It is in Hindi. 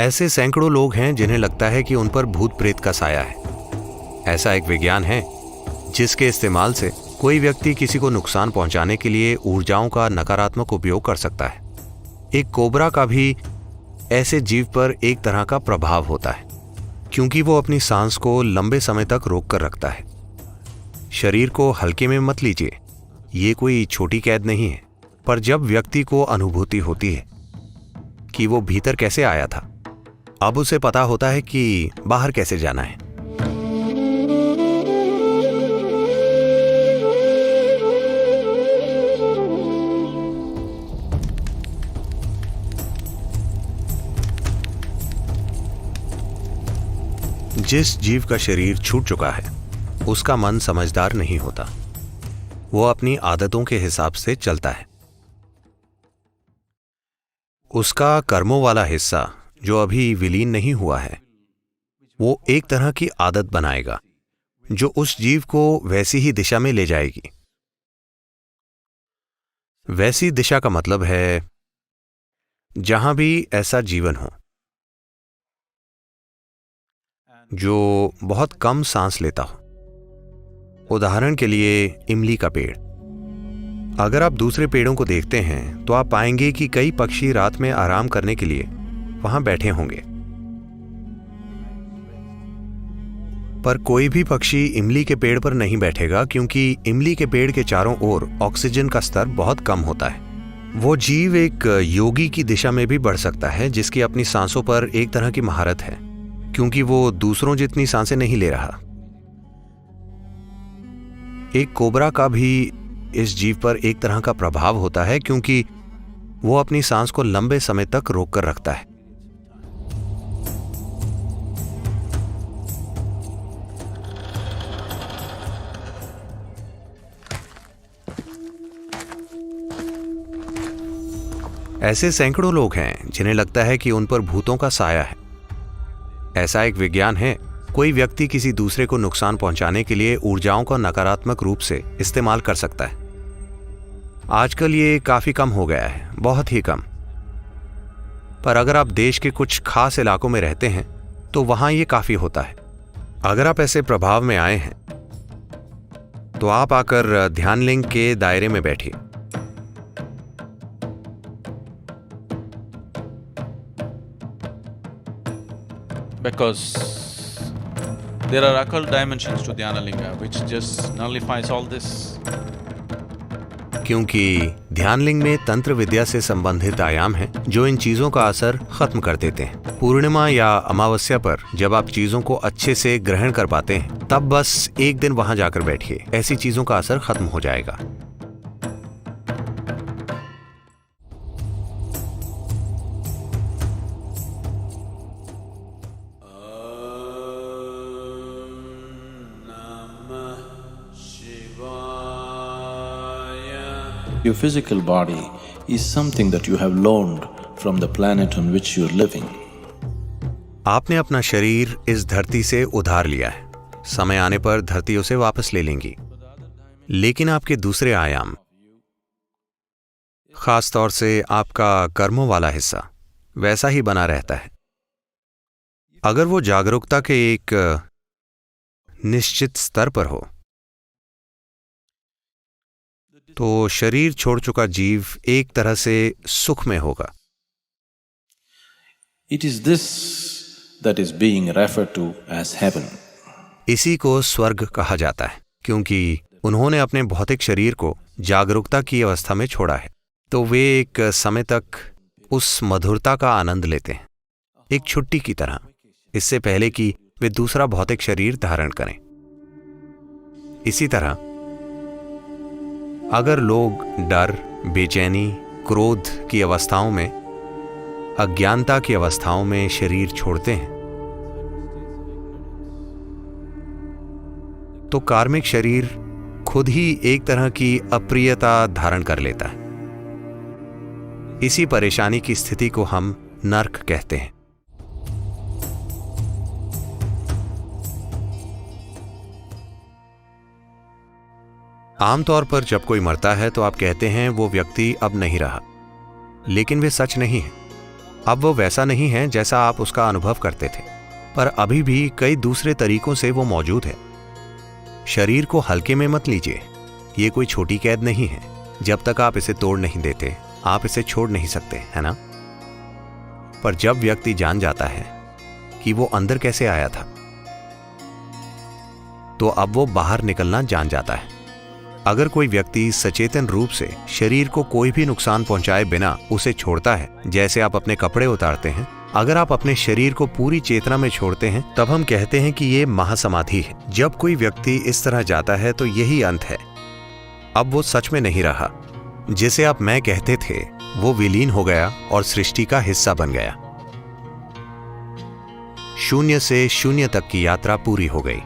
ऐसे सैकड़ों लोग हैं जिन्हें लगता है कि उन पर भूत प्रेत का साया है। ऐसा एक विज्ञान है जिसके इस्तेमाल से कोई व्यक्ति किसी को नुकसान पहुंचाने के लिए ऊर्जाओं का नकारात्मक उपयोग कर सकता है। एक कोबरा का भी ऐसे जीव पर एक तरह का प्रभाव होता है, क्योंकि वो अपनी सांस को लंबे समय तक रोक कर रखता है। शरीर को हल्के में मत लीजिए, ये कोई छोटी कैद नहीं है। पर जब व्यक्ति को अनुभूति होती है कि वो भीतर कैसे आया था, अब उसे पता होता है कि बाहर कैसे जाना है। जिस जीव का शरीर छूट चुका है उसका मन समझदार नहीं होता, वो अपनी आदतों के हिसाब से चलता है। उसका कर्मों वाला हिस्सा जो अभी विलीन नहीं हुआ है, वो एक तरह की आदत बनाएगा जो उस जीव को वैसी ही दिशा में ले जाएगी। वैसी दिशा का मतलब है जहां भी ऐसा जीवन हो जो बहुत कम सांस लेता हो। उदाहरण के लिए इमली का पेड़। अगर आप दूसरे पेड़ों को देखते हैं तो आप पाएंगे कि कई पक्षी रात में आराम करने के लिए वहां बैठे होंगे, पर कोई भी पक्षी इमली के पेड़ पर नहीं बैठेगा, क्योंकि इमली के पेड़ के चारों ओर ऑक्सीजन का स्तर बहुत कम होता है। वो जीव एक योगी की दिशा में भी बढ़ सकता है जिसकी अपनी सांसों पर एक तरह की महारत है, क्योंकि वो दूसरों जितनी सांसें नहीं ले रहा। एक कोबरा का भी इस जीव पर एक तरह का प्रभाव होता है, क्योंकि वो अपनी सांस को लंबे समय तक रोक कर रखता है। ऐसे सैकड़ों लोग हैं जिन्हें लगता है कि उन पर भूतों का साया है। ऐसा एक विज्ञान है, कोई व्यक्ति किसी दूसरे को नुकसान पहुंचाने के लिए ऊर्जाओं का नकारात्मक रूप से इस्तेमाल कर सकता है। आजकल ये काफी कम हो गया है, बहुत ही कम। पर अगर आप देश के कुछ खास इलाकों में रहते हैं तो वहां ये काफी होता है। अगर आप ऐसे प्रभाव में आए हैं तो आप आकर ध्यान लिंग के दायरे में बैठिए। Because there are occult dimensions to Dhyana Linga which just nullifies all this. क्योंकि ध्यान लिंग में तंत्र विद्या से संबंधित आयाम हैं जो इन चीजों का असर खत्म कर देते हैं। पूर्णिमा या अमावस्या पर जब आप चीजों को अच्छे से ग्रहण कर पाते हैं, तब बस एक दिन वहां जाकर बैठिए, ऐसी चीजों का असर खत्म हो जाएगा। Your physical body is something that you have loaned from the planet on which you are living. आपने अपना शरीर इस धरती से उधार लिया है, समय आने पर धरती उसे वापस ले लेंगी। लेकिन आपके दूसरे आयाम, खास तौर से आपका कर्मों वाला हिस्सा, वैसा ही बना रहता है। अगर वो जागरूकता के एक निश्चित स्तर पर हो तो शरीर छोड़ चुका जीव एक तरह से सुख में होगा। It is this that is being referred to as heaven. इसी को स्वर्ग कहा जाता है, क्योंकि उन्होंने अपने भौतिक शरीर को जागरूकता की अवस्था में छोड़ा है, तो वे एक समय तक उस मधुरता का आनंद लेते हैं, एक छुट्टी की तरह, इससे पहले कि वे दूसरा भौतिक शरीर धारण करें। इसी तरह अगर लोग डर, बेचैनी, क्रोध की अवस्थाओं में, अज्ञानता की अवस्थाओं में शरीर छोड़ते हैं, तो कार्मिक शरीर खुद ही एक तरह की अप्रियता धारण कर लेता है। इसी परेशानी की स्थिति को हम नर्क कहते हैं। आमतौर पर जब कोई मरता है तो आप कहते हैं वो व्यक्ति अब नहीं रहा, लेकिन वे सच नहीं है। अब वो वैसा नहीं है जैसा आप उसका अनुभव करते थे, पर अभी भी कई दूसरे तरीकों से वो मौजूद है। शरीर को हल्के में मत लीजिए, ये कोई छोटी कैद नहीं है। जब तक आप इसे तोड़ नहीं देते, आप इसे छोड़ नहीं सकते, है ना? पर जब व्यक्ति जान जाता है कि वो अंदर कैसे आया था, तो अब वो बाहर निकलना जान जाता है। अगर कोई व्यक्ति सचेतन रूप से शरीर को कोई भी नुकसान पहुंचाए बिना उसे छोड़ता है, जैसे आप अपने कपड़े उतारते हैं, अगर आप अपने शरीर को पूरी चेतना में छोड़ते हैं, तब हम कहते हैं कि ये महासमाधि है। जब कोई व्यक्ति इस तरह जाता है तो यही अंत है। अब वो सच में नहीं रहा। जिसे आप मैं कहते थे वो विलीन हो गया और सृष्टि का हिस्सा बन गया। शून्य से शून्य तक की यात्रा पूरी हो गई।